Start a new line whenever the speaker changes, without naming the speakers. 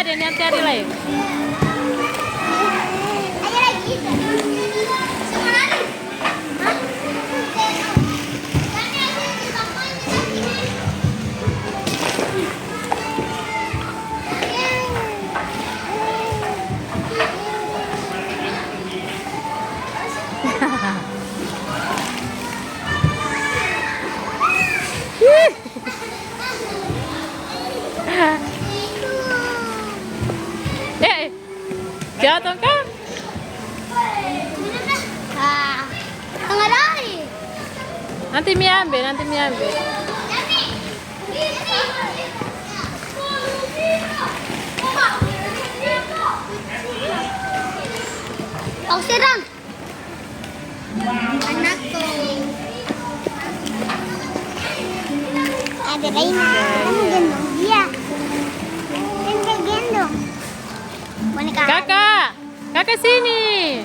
ada yang cari lain.
Ayo lagi. Semua lari. Hah?
Jatuh kan?
Tengah lari.
Nanti Mi ambil.
Oh, serang. Anakku. Ada RAINA. Kamu gendong dia. Gendong. Boneka.
Kakak sini.